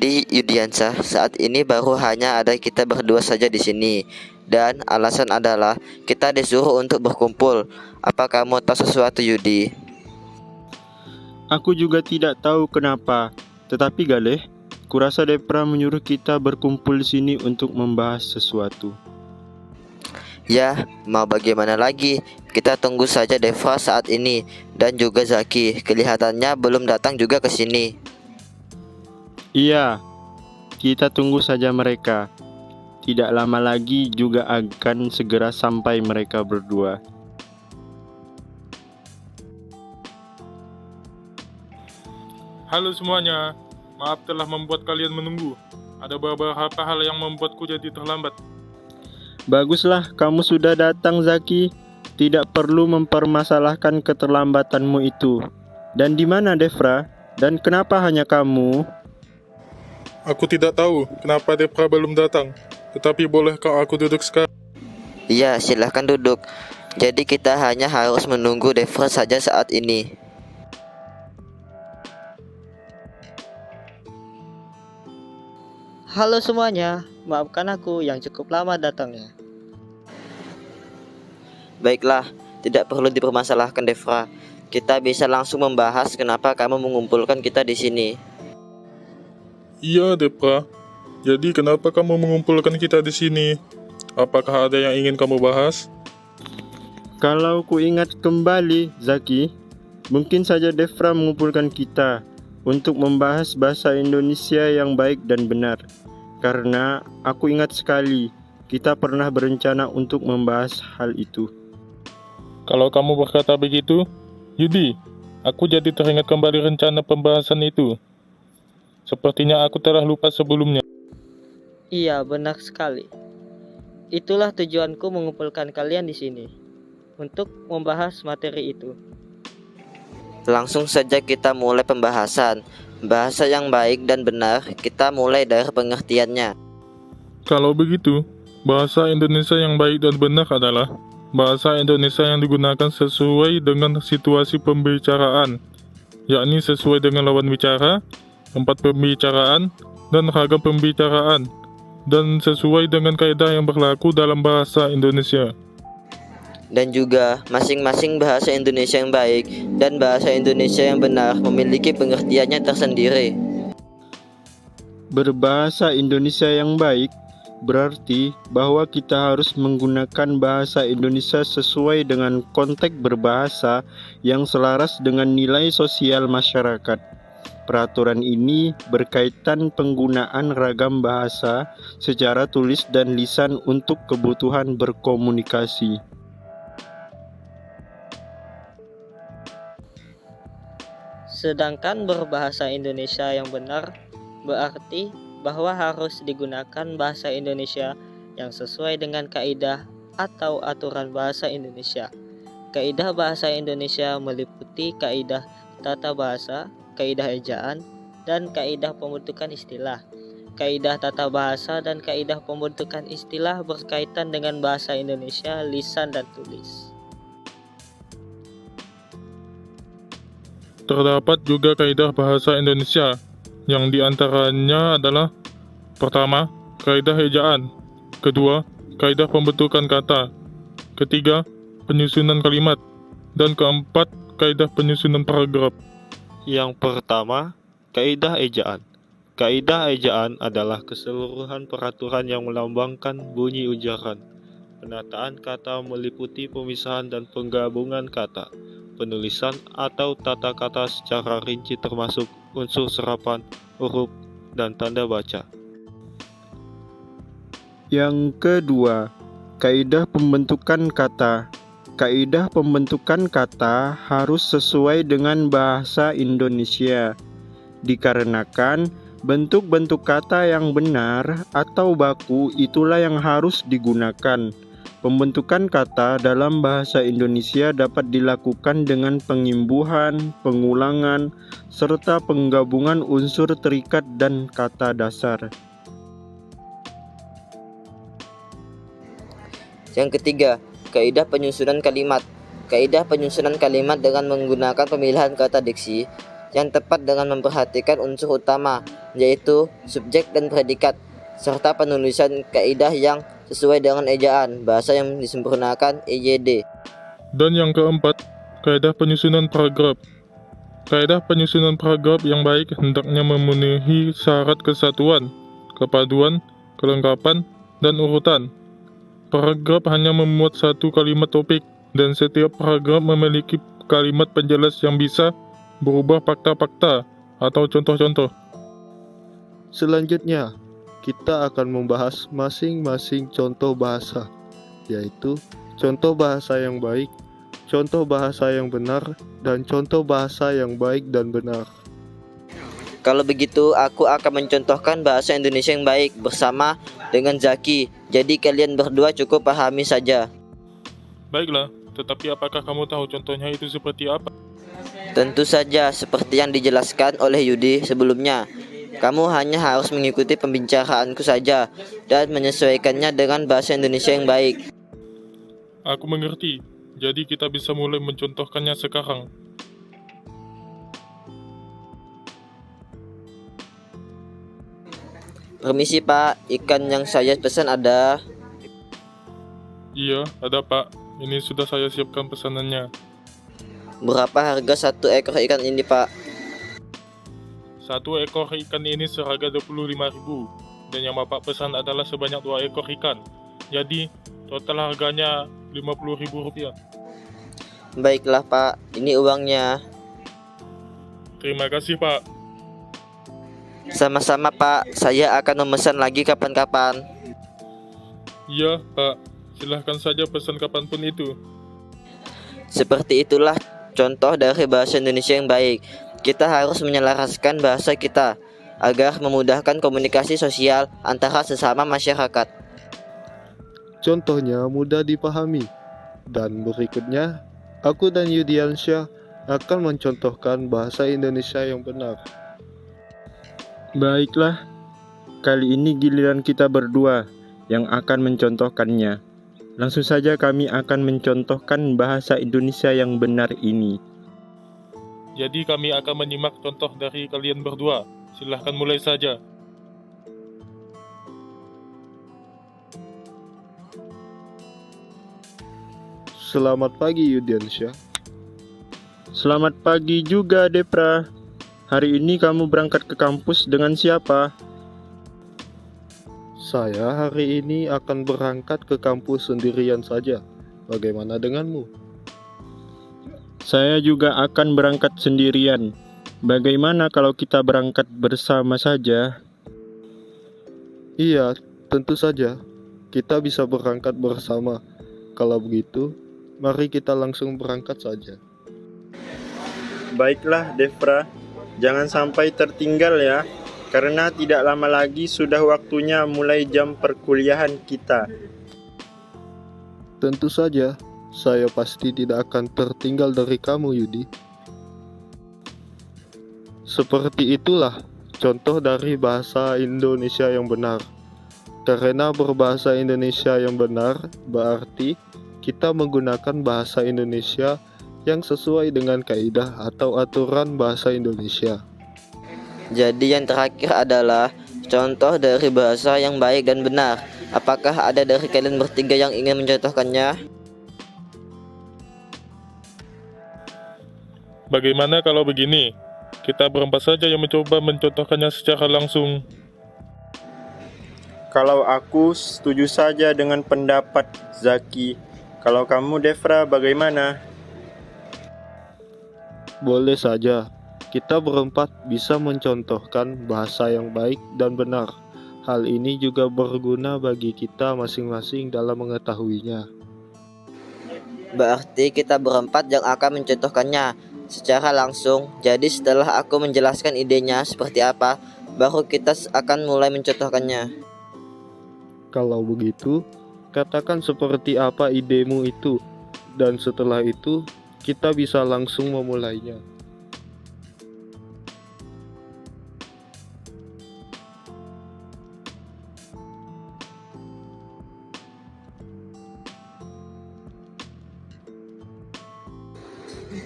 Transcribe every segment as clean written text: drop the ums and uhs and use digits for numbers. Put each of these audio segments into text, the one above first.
Jadi Yudiansyah, saat ini baru hanya ada kita berdua saja di sini. Dan alasan adalah kita disuruh untuk berkumpul. Apa kamu tahu sesuatu, Yudi? Aku juga tidak tahu kenapa. Tetapi Galeh, kurasa Depra menyuruh kita berkumpul di sini untuk membahas sesuatu. Ya, mau bagaimana lagi? Kita tunggu saja Deva saat ini. Dan juga Zaki, kelihatannya belum datang juga ke sini. Iya, kita tunggu saja mereka. Tidak lama lagi juga akan segera sampai mereka berdua. Halo semuanya, maaf telah membuat kalian menunggu. Ada beberapa hal yang membuatku jadi terlambat. Baguslah, kamu sudah datang Zaki. Tidak perlu mempermasalahkan keterlambatanmu itu. Dan di mana Devra? Dan kenapa hanya kamu? Aku tidak tahu kenapa Depra belum datang, tetapi bolehkah aku duduk sekarang? Iya, silahkan duduk. Jadi kita hanya harus menunggu Deva saja saat ini. Halo semuanya, maafkan aku yang cukup lama datangnya. Baiklah, tidak perlu dipermasalahkan Devra. Kita bisa langsung membahas kenapa kamu mengumpulkan kita di sini. Iya Depra, jadi kenapa kamu mengumpulkan kita di sini? Apakah ada yang ingin kamu bahas? Kalau ku ingat kembali, Zaki, mungkin saja Devra mengumpulkan kita untuk membahas bahasa Indonesia yang baik dan benar. Karena aku ingat sekali, kita pernah berencana untuk membahas hal itu. Kalau kamu berkata begitu, Yudi, aku jadi teringat kembali rencana pembahasan itu. Sepertinya aku telah lupa sebelumnya. Iya, benar sekali. Itulah tujuanku mengumpulkan kalian di sini untuk membahas materi itu. Langsung saja kita mulai pembahasan. Bahasa yang baik dan benar, kita mulai dari pengertiannya. Kalau begitu, bahasa Indonesia yang baik dan benar adalah bahasa Indonesia yang digunakan sesuai dengan situasi pembicaraan, yakni sesuai dengan lawan bicara, tempat pembicaraan, dan ragam pembicaraan, dan sesuai dengan kaidah yang berlaku dalam bahasa Indonesia. Dan juga masing-masing bahasa Indonesia yang baik dan bahasa Indonesia yang benar memiliki pengertiannya tersendiri. Berbahasa Indonesia yang baik berarti bahwa kita harus menggunakan bahasa Indonesia sesuai dengan konteks berbahasa yang selaras dengan nilai sosial masyarakat. Peraturan ini berkaitan penggunaan ragam bahasa secara tulis dan lisan untuk kebutuhan berkomunikasi. Sedangkan berbahasa Indonesia yang benar berarti bahwa harus digunakan bahasa Indonesia yang sesuai dengan kaidah atau aturan bahasa Indonesia. Kaidah bahasa Indonesia meliputi kaidah tata bahasa, kaidah ejaan, dan kaidah pembentukan istilah. Kaidah tata bahasa dan kaidah pembentukan istilah berkaitan dengan bahasa Indonesia lisan dan tulis. Terdapat juga kaidah bahasa Indonesia, yang diantaranya adalah: pertama, kaidah ejaan; kedua, kaidah pembentukan kata; ketiga, penyusunan kalimat; dan keempat, kaidah penyusunan paragraf. Yang pertama, kaidah ejaan. Kaidah ejaan adalah keseluruhan peraturan yang melambangkan bunyi ujaran. Penataan kata meliputi pemisahan dan penggabungan kata, penulisan atau tata kata secara rinci termasuk unsur serapan, huruf, dan tanda baca. Yang kedua, kaidah pembentukan kata. Kaidah pembentukan kata harus sesuai dengan bahasa Indonesia, dikarenakan bentuk-bentuk kata yang benar atau baku itulah yang harus digunakan. Pembentukan kata dalam bahasa Indonesia dapat dilakukan dengan pengimbuhan, pengulangan, serta penggabungan unsur terikat dan kata dasar. Yang ketiga, kaidah penyusunan kalimat. Kaidah penyusunan kalimat dengan menggunakan pemilihan kata diksi, yang tepat dengan memperhatikan unsur utama, yaitu subjek dan predikat, serta penulisan kaidah yang sesuai dengan ejaan, bahasa yang disempurnakan EYD. Dan yang keempat, kaidah penyusunan paragraf. Kaidah penyusunan paragraf yang baik hendaknya memenuhi syarat kesatuan, kepaduan, kelengkapan, dan urutan. Paragraf hanya memuat satu kalimat topik, dan setiap paragraf memiliki kalimat penjelas yang bisa berubah fakta-fakta atau contoh-contoh. Selanjutnya, kita akan membahas masing-masing contoh bahasa, yaitu contoh bahasa yang baik, contoh bahasa yang benar, dan contoh bahasa yang baik dan benar. Kalau begitu, aku akan mencontohkan bahasa Indonesia yang baik bersama dengan Zaki. Jadi kalian berdua cukup pahami saja. Baiklah, tetapi apakah kamu tahu contohnya itu seperti apa? Tentu saja, seperti yang dijelaskan oleh Yudi sebelumnya. Kamu hanya harus mengikuti pembicaraanku saja dan menyesuaikannya dengan bahasa Indonesia yang baik. Aku mengerti, jadi kita bisa mulai mencontohkannya sekarang. Permisi Pak, ikan yang saya pesan ada. Iya, ada Pak. Ini sudah saya siapkan pesanannya. Berapa harga satu ekor ikan ini Pak? Satu ekor ikan ini seharga 25.000, dan yang Bapak pesan adalah sebanyak 2 ekor ikan. Jadi, total harganya Rp50.000. Baiklah Pak, ini uangnya. Terima kasih, Pak. Sama-sama Pak, saya akan memesan lagi kapan-kapan. Iya, Pak. Silahkan saja pesan kapanpun itu. Seperti itulah contoh dari bahasa Indonesia yang baik. Kita harus menyelaraskan bahasa kita agar memudahkan komunikasi sosial antara sesama masyarakat. Contohnya mudah dipahami. Dan berikutnya, aku dan Yudiansyah akan mencontohkan bahasa Indonesia yang benar. Baiklah, kali ini giliran kita berdua yang akan mencontohkannya. Langsung saja kami akan mencontohkan bahasa Indonesia yang benar ini. Jadi kami akan menyimak contoh dari kalian berdua. Silahkan mulai saja. Selamat pagi Yudiansyah. Selamat pagi juga, Depra. Hari ini kamu berangkat ke kampus dengan siapa? Saya hari ini akan berangkat ke kampus sendirian saja. Bagaimana denganmu? Saya juga akan berangkat sendirian. Bagaimana kalau kita berangkat bersama saja? Iya, tentu saja. Kita bisa berangkat bersama. Kalau begitu, mari kita langsung berangkat saja. Baiklah, Devra. Jangan sampai tertinggal ya, karena tidak lama lagi sudah waktunya mulai jam perkuliahan kita. Tentu saja, saya pasti tidak akan tertinggal dari kamu, Yudi. Seperti itulah contoh dari bahasa Indonesia yang benar. Karena berbahasa Indonesia yang benar berarti kita menggunakan bahasa Indonesia yang sesuai dengan kaidah atau aturan bahasa Indonesia. Jadi yang terakhir adalah contoh dari bahasa yang baik dan benar. Apakah ada dari kalian bertiga yang ingin mencontohkannya? Bagaimana kalau begini? Kita berempat saja yang mencoba mencontohkannya secara langsung. Kalau aku setuju saja dengan pendapat Zaki. Kalau kamu, Devra, bagaimana? Boleh saja, kita berempat bisa mencontohkan bahasa yang baik dan benar. Hal ini juga berguna bagi kita masing-masing dalam mengetahuinya. Berarti kita berempat yang akan mencontohkannya secara langsung. Jadi setelah aku menjelaskan idenya seperti apa, baru kita akan mulai mencontohkannya. Kalau begitu, katakan seperti apa idemu itu, dan setelah itu kita bisa langsung memulainya.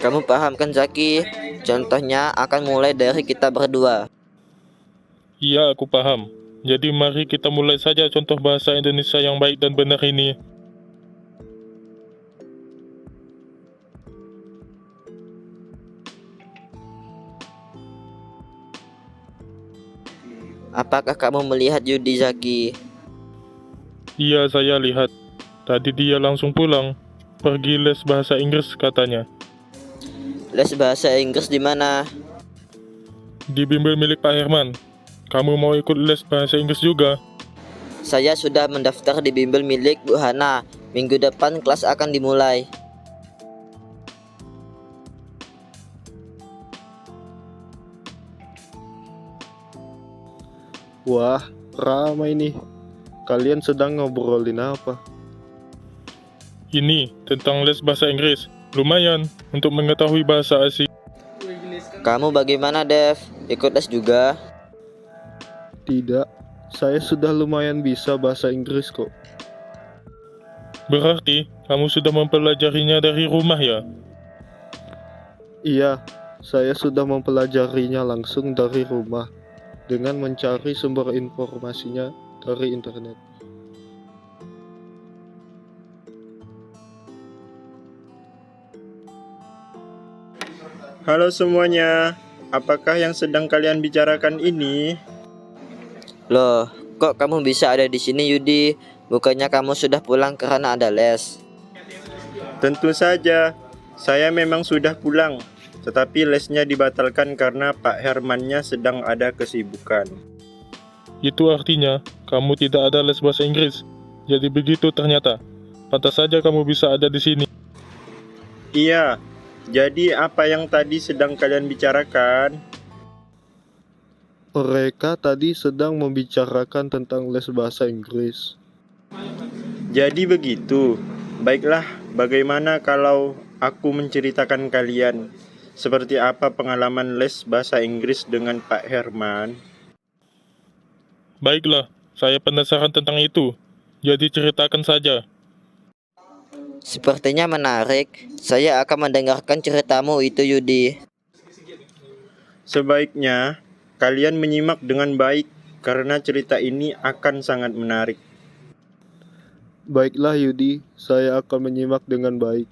Kamu paham kan Zaki? Contohnya akan mulai dari kita berdua. Iya, aku paham. Jadi mari kita mulai saja contoh bahasa Indonesia yang baik dan benar ini. Apakah kamu melihat Yudi Zaki? Iya, saya lihat. Tadi dia langsung pulang. Pergi les bahasa Inggris katanya. Les bahasa Inggris di mana? Di bimbel milik Pak Herman. Kamu mau ikut les bahasa Inggris juga? Saya sudah mendaftar di bimbel milik Bu Hana. Minggu depan kelas akan dimulai. Wah, ramai nih. Kalian sedang ngobrolin apa? Ini tentang les bahasa Inggris. Lumayan untuk mengetahui bahasa asing. Kamu bagaimana, Dev? Ikut les juga? Tidak, saya sudah lumayan bisa bahasa Inggris kok. Berarti kamu sudah mempelajarinya dari rumah ya? Iya, saya sudah mempelajarinya langsung dari rumah dengan mencari sumber informasinya dari internet. Halo semuanya, apakah yang sedang kalian bicarakan ini? Loh, kok kamu bisa ada di sini, Yudi? Bukannya kamu sudah pulang karena ada les? Tentu saja, saya memang sudah pulang, tetapi lesnya dibatalkan karena Pak Hermannya sedang ada kesibukan. Itu artinya kamu tidak ada les bahasa Inggris. Jadi begitu ternyata. Pantas saja kamu bisa ada di sini. Iya, jadi apa yang tadi sedang kalian bicarakan? Mereka tadi sedang membicarakan tentang les bahasa Inggris. Jadi begitu. Baiklah, bagaimana kalau aku menceritakan kalian seperti apa pengalaman les bahasa Inggris dengan Pak Herman? Baiklah, saya penasaran tentang itu. Jadi ceritakan saja. Sepertinya menarik. Saya akan mendengarkan ceritamu itu, Yudi. Sebaiknya kalian menyimak dengan baik karena cerita ini akan sangat menarik. Baiklah Yudi, saya akan menyimak dengan baik.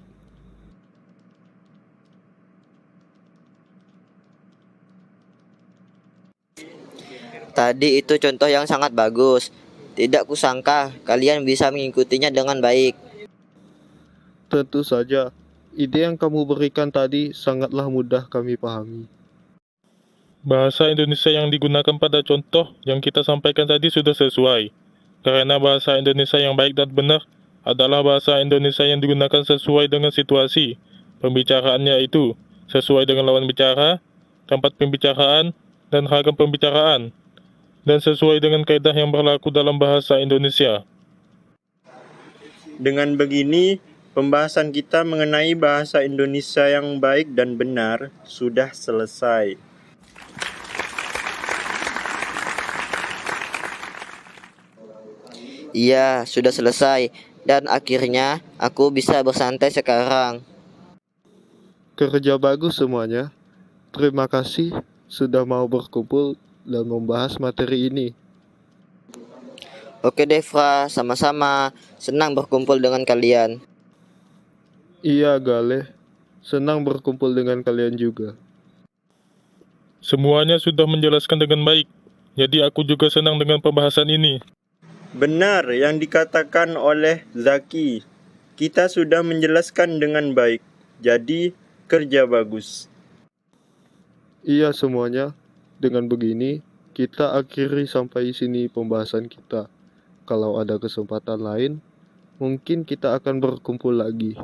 Tadi itu contoh yang sangat bagus. Tidak kusangka kalian bisa mengikutinya dengan baik. Tentu saja, ide yang kamu berikan tadi sangatlah mudah kami pahami. Bahasa Indonesia yang digunakan pada contoh yang kita sampaikan tadi sudah sesuai. Karena bahasa Indonesia yang baik dan benar adalah bahasa Indonesia yang digunakan sesuai dengan situasi pembicaraannya itu, sesuai dengan lawan bicara, tempat pembicaraan, dan ragam pembicaraan, dan sesuai dengan kaidah yang berlaku dalam bahasa Indonesia. Dengan begini, pembahasan kita mengenai bahasa Indonesia yang baik dan benar sudah selesai. Iya, sudah selesai. Dan akhirnya aku bisa bersantai sekarang. Kerja bagus semuanya. Terima kasih sudah mau berkumpul dan membahas materi ini. Oke Devra, sama-sama. Senang berkumpul dengan kalian. Iya Gale, senang berkumpul dengan kalian juga. Semuanya sudah menjelaskan dengan baik, jadi aku juga senang dengan pembahasan ini. Benar yang dikatakan oleh Zaki. Kita sudah menjelaskan dengan baik. Jadi, kerja bagus. Iya semuanya. Dengan begini, kita akhiri sampai sini pembahasan kita. Kalau ada kesempatan lain, mungkin kita akan berkumpul lagi.